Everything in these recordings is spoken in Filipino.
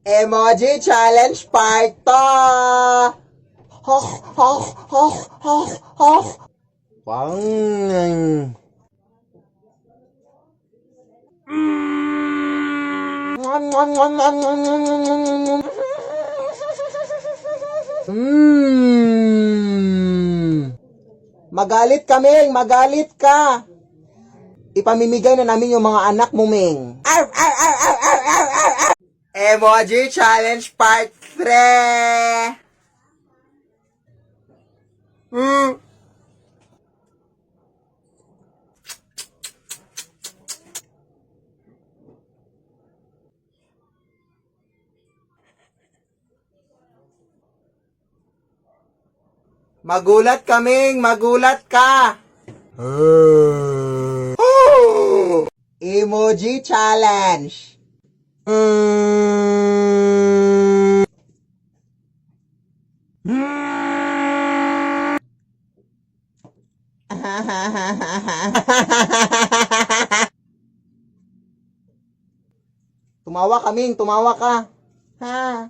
Emoji Challenge Part 2! Hoh, hoh, hoh, hoh, hoh. Pang... Magalit ka, Ming! Magalit ka! Ipamimigay na namin yung mga anak mo, Ming. Arr, arr, arr, arr, arr, arr, arr, arr. Emoji Challenge Part 3! Magulat ka, Ming! Magulat ka! Emoji Challenge. Tumawa ka, Ming. Tumawa ka. Ha?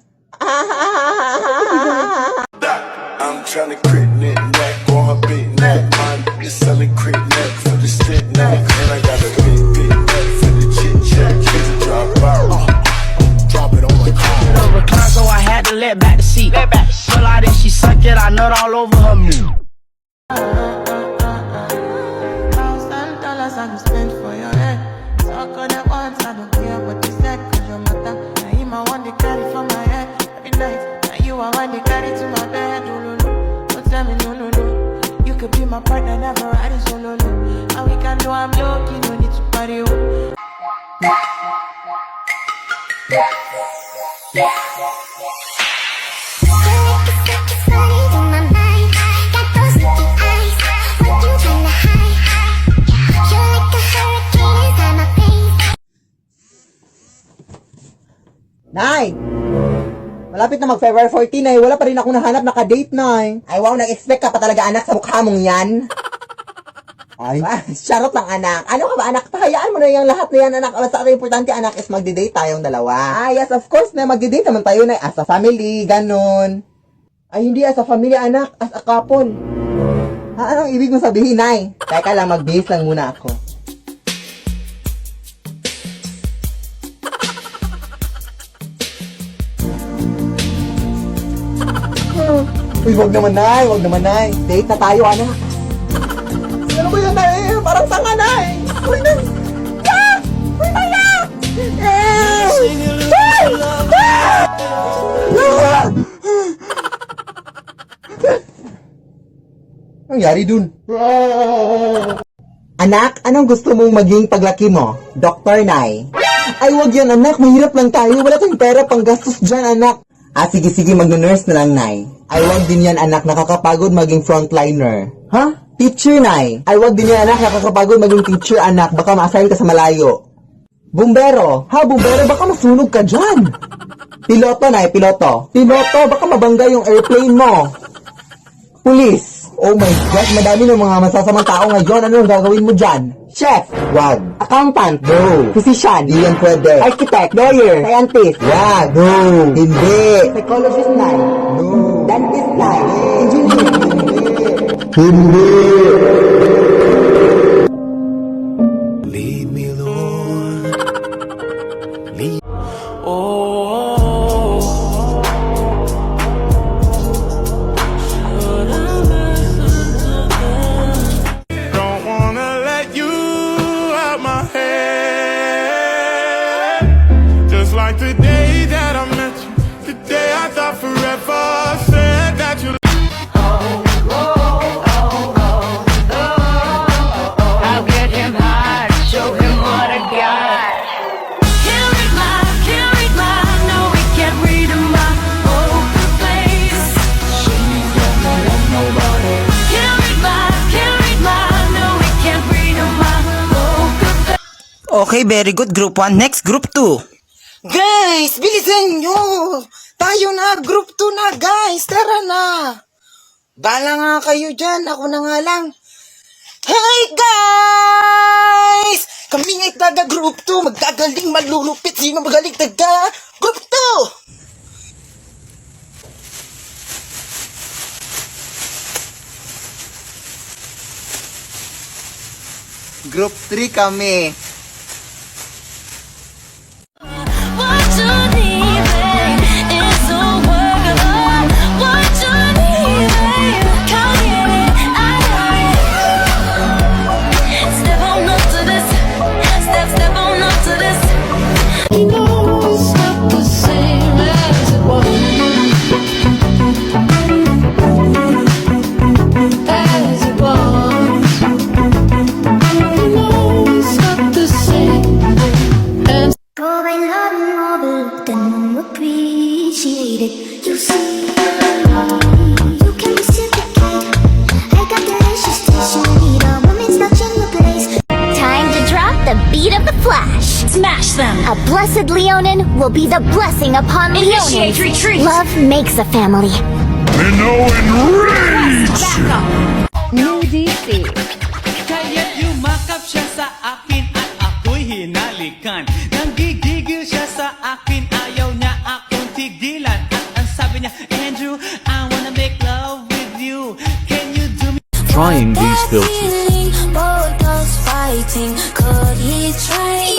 I'm tryna crit knit neck on her big neck. My nigga selling crit neck for the stick neck. And I got a big neck for the chit chat. Kids drop out. Drop it on my car. Recline, so I had to let back the seat. Pull out and she suck it, I nut all over her meat. $1,000 I can spend for your head. Talk on that once, I don't care what you said. Cause your mother, now you my one they carry for my head. Every night, now you are one they carry to my bed. No, no, no, don't tell me no, no, no. You could be my partner, never riding solo, no. And we can do, I'm lucky, no need to party, oh. Nay! Malapit na mag-February 14 ay wala pa rin ako nahanap naka-date, Nay. Ay wow, nag-expect ka pa talaga anak sa mukha mong yan. Ay, charot lang anak. Ano ka ba anak? Hayaan mo na yung lahat na yan anak. Basta ang importante anak is magdi-date tayong dalawa. Ah, yes of course na magdi-date naman tayo na as a family, ganun. Ay hindi as a family anak, as a couple. Ha, anong ibig mo sabihin, Nay? Teka lang, mag-base lang muna ako. Uy, wag naman, Nay. Wag naman, Nay. Date na tayo, anak. Ano ba yan, Nay? Parang tanga, Nay. Uy, Nay. Ah! Uy, Nay, ah! Ah! Ah! Nangyari dun? Anak, anong gusto mong maging paglaki mo? Doktor, Nay. Ay, wag yan, anak. Mahirap lang tayo. Wala tayong pera pang gastos dyan, anak. Ah, sige, mag-nurse na lang, Nay. Ay, wag din yan, anak. Nakakapagod maging frontliner. Ha? Teacher, Nay. Ay, wag din yan, anak. Nakakapagod maging teacher, anak. Baka ma-assign ka sa malayo. Bumbero. Ha, bumbero? Baka masunog ka dyan. Piloto, Nay. Piloto. Piloto, baka mabangga yung airplane mo. Police. Oh my God, madami ng mga masasamang tao ngayon. Ano ang gagawin mo dyan? Chef. Wag. Accountant. No. Physician. Di yan pwede. Architect. Lawyer. Scientist. Wag. No. Hindi. Psychologist na. No. Dentist na. Engineer. Hindi. Lead me, Lord. Lead. Don't wanna let you out my head. Just like the day that I met you, the day I thought forever said that you. I'll get him high, show him what I got. Can't read my, no, we can't read my poker face. Can't read my, no, we can't read my poker face. Okay, very good. Group 1. Next, Group 2. Guys, bilisan nyo! Tayo na! Group 2 na, guys! Tara na! Bala nga kayo dyan. Ako na nga lang. Hey, guys! Kami nga'y taga Group 2. Magkagaling malulupit. Sino magaling taga Group 2? Group 3 kami. What you need, babe, is a word. What you need, babe, come get it. Step on up to this. Step on up to this. You know it's not the same as it was. As it was. You know it's not the same. And Cô bay love more but than appreciate it. You see, you can reciprocate. I got delicious taste. You need a woman's touch in the place. Time to drop the beat of the Flash. smash them. A blessed Leonin will be the blessing upon Initiate Leonins. retreat. Love makes a family. New DC. Kaya't yumakap siya sa akin at ako'y hinalikan. Nanggigigil siya sa akin, ayaw niya akong tigilan. At ang sabi niya, Andrew, I wanna make love with you. Can you do me? Trying these filters. Both us fighting. Could he try?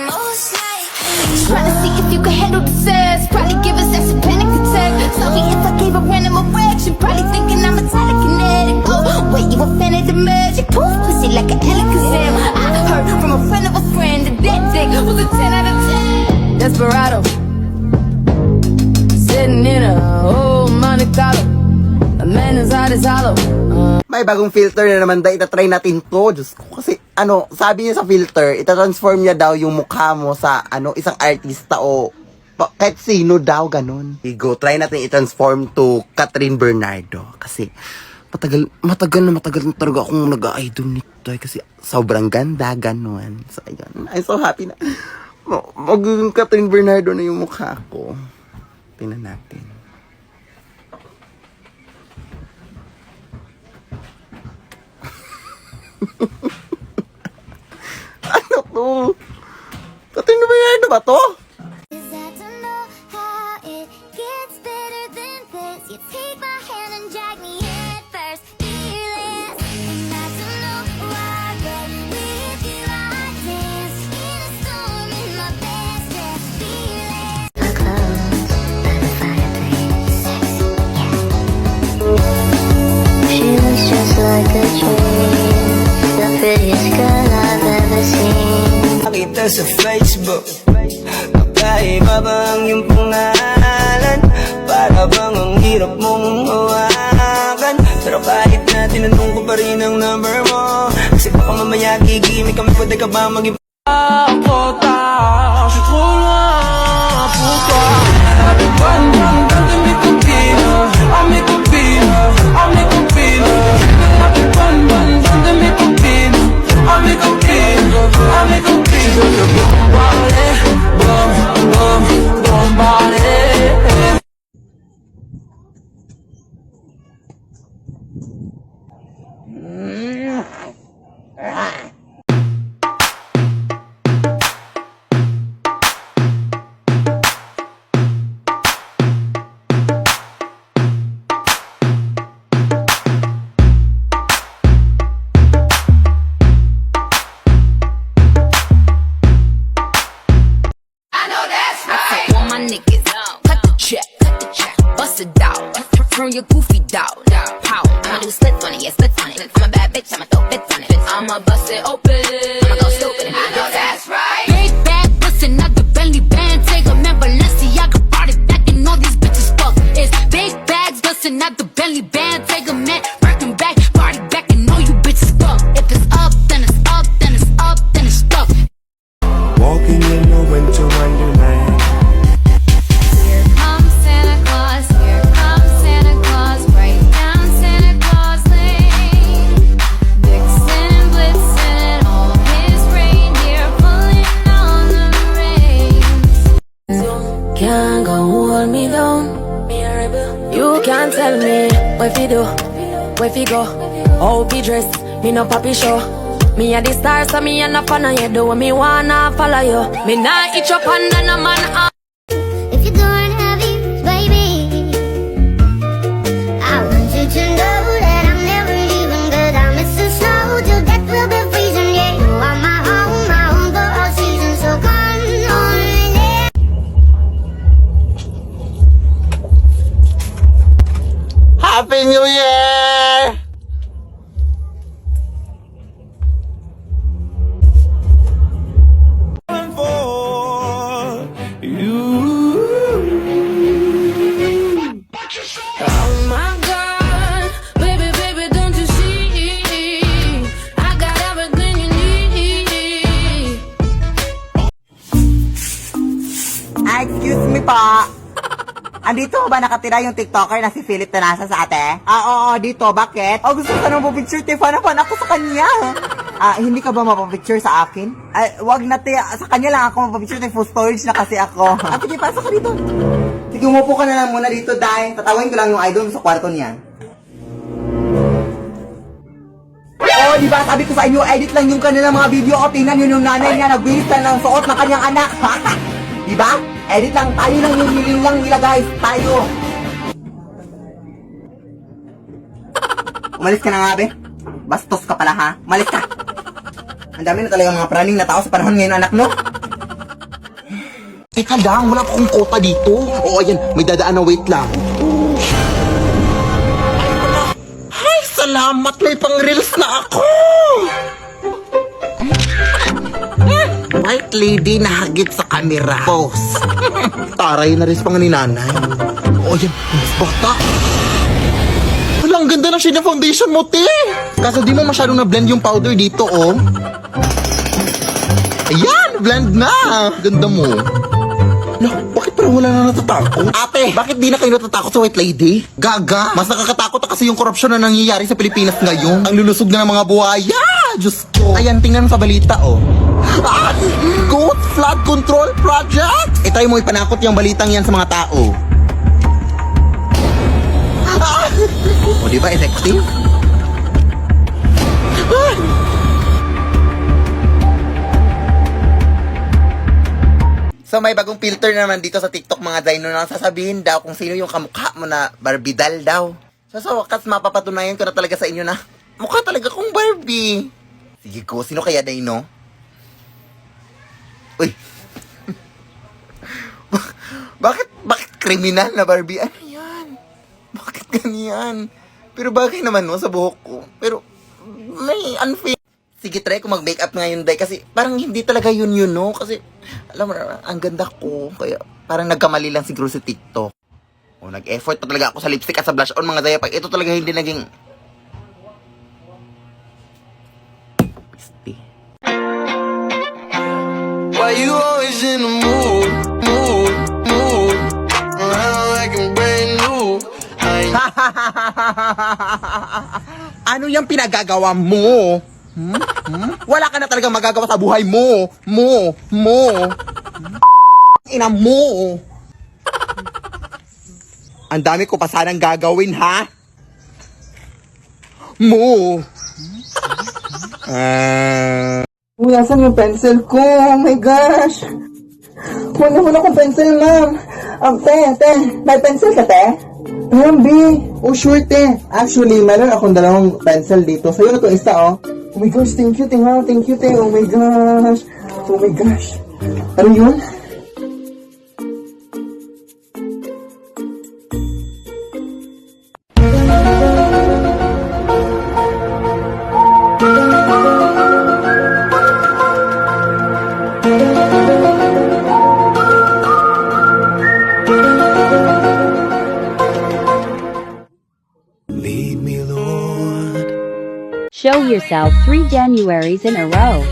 Most likely. Trying to see if you can handle the sex. Probably give us that panic attack. Sorry if I gave a random erection. Probably thinking I'm a telekinetic. Oh, wait, you a fan of the magic? Poof, pussy like an Alakazam. I heard from a friend of a friend that that dick was a 10 out of 10. Desperado. Sitting in a old Monte Carlo. A man inside is hollow. May bagong filter na naman daw. Itatry natin to. Diyos ko. Kasi, sabi niya sa filter, itatransform niya daw yung mukha mo sa, isang artista o kahit sino daw, ganun. Go, try natin i-transform to Catherine Bernardo. Kasi, matagal na talaga akong nag-idol nito. Kasi, sobrang ganda, ganun. So, ayun. I'm so happy na magiging Catherine Bernardo na yung mukha ko. Tingnan natin. Ano to? Catherine Bernardo ba to? Is that to know how it gets better than this? You take my hand and drag me head first, fearless. And that's to know why, but with you I dance in a storm in my best dress, fearless. Close by the fireplace. She looks just like a dream, the prettiest girl I've ever seen. Nakita sa Facebook, kakaiba ba ang iyong pangalan? Para bang ang hirap mong hawakan? Pero kahit na tinanong ko pa rin ang number mo, kasi baka mamaya gigimik kami, pwede ka ba mag-iba? Ako taas, wala po ka. Sabi ba naman, ganda ko pina, ami ko pina, ami ko pina. Sabi ba naman, ganda ko pina, ami ko pina, ami ko pina. Bombale, bombale. All my niggas, cut the check, bust it down, from your goofy down. Pow, I'ma do splits on it, yeah, splits on it. I'm a bad bitch, I'ma throw bits on it. I'ma bust it open, I'ma go stupid. I know that's right. Big bag, bustin' out the belly band, take a man, Balenciaga brought it back, and all these bitches fuck. It's big bags, bustin' out the belly band, take a man, working back, party back, and all you bitches fuck. If it's up, then it's up, then it's up, then it's stuck. Walking in the winter wonderland. Here comes Santa Claus, right down Santa Claus Lane. Vixen, Blitzen, all his reindeer pulling on the reins. Can't go hold me down. You can't tell me what fi do, where fi go, how fi dress. Me no papi show. Me a the star, so me a no fan of you. Do what me wanna follow you. Me nah itch up under no man. If you're going heavy, baby, I want you to know that I'm never leaving. 'Cause I miss the snow till death will be freezing, yeah. Happy New Year! Oh my God, baby, baby, don't you see? I got everything you need. Excuse me pa. Andito ba nakatira yung TikToker na si Philip Tanasa sa ate? Oo, dito. Bakit? Gusto ka nang mapapicture, te. Fan ako sa kanya. Hindi ka ba mapapicture sa akin? Wag na, te. Sa kanya lang ako mapapicture, te. Full storage na kasi ako. Sige, pasok ka dito. Sige, umupo ka na lang muna dito, dahil tatawin ko lang yung idol sa kwarto niyan. Oh, di ba? Sabi ko sa inyo, edit lang yung kanilang mga video ko. Tingnan yun yung nanay niya, nagbihis na ng suot ng kanyang anak. Di ba? Edit lang, tayo lang yung hiling lang nila, guys. Tayo. Umalis ka na nga, be. Bastos ka pala, ha? Umalis ka. Ang dami na talaga mga praning na tao sa panahon ngayon, anak, no? Teka lang, wala pa akong kota dito. Oo, ayan, may dadaan na wait lang. Ay, salamat, may pang-reels na ako. White lady na hagit sa camera. Pose. Taray na rin pang ni nanay. Oh, yan. Mas bata. Wala, ang ganda ng shade na foundation mo, te. Kaso di mo masyadong na-blend yung powder dito, oh. Ayan, blend na. Ganda mo. No, bakit parang wala na natatakot? Ate, bakit di na kayo natatakot sa white lady? Gaga. Mas nakakatakot na kasi yung korupsyon na nangyayari sa Pilipinas ngayon. Ang lulusog na ng mga buhaya. Diyos ko. Ayan, tingnan mo sa balita, oh. Goat Flood Control Project! Try mo ipanakot yung balitang yan sa mga tao. O, di ba effective? So, may bagong filter naman dito sa TikTok, mga Zaino, na sasabihin daw kung sino yung kamukha mo na Barbidal daw. So, sa wakas, mapapatunayan ko na talaga sa inyo na mukha talaga kong Barbie. Sige ko, sino kaya, Dino? Uy. Bakit kriminal na Barbie? Ano yan? Bakit ganyan? Pero bagay naman, no, sa buhok ko. Pero, may unfair. Sige, try ko mag-makeup ngayon, Day, kasi parang hindi talaga yun, no? Kasi, alam mo, ang ganda ko. Kaya, parang nagkamali lang siguro sa TikTok. O, nag-effort pa talaga ako sa lipstick at sa blush on, mga Day. Pag ito talaga hindi naging... Why you always in the mood? Around like I'm brand new. Ano yung pinagagawa mo? Wala ka na talaga magagawa sa buhay mo. Ina mo. Ang dami ko pa sanang gagawin, ha? Uy, asan yung pencil ko? Oh my gosh! Wala akong pencil, ma'am. Te, may pencil ka, te? Ma'am, B. Oh, sure, te. Actually, meron akong dalawang pencil dito. Sa'yo na itong isa, oh. Oh my gosh, thank you, te, ha? Thank you, te. Oh my gosh. Ano yun? Lead me, Lord. Show yourself 3 Januaries in a row.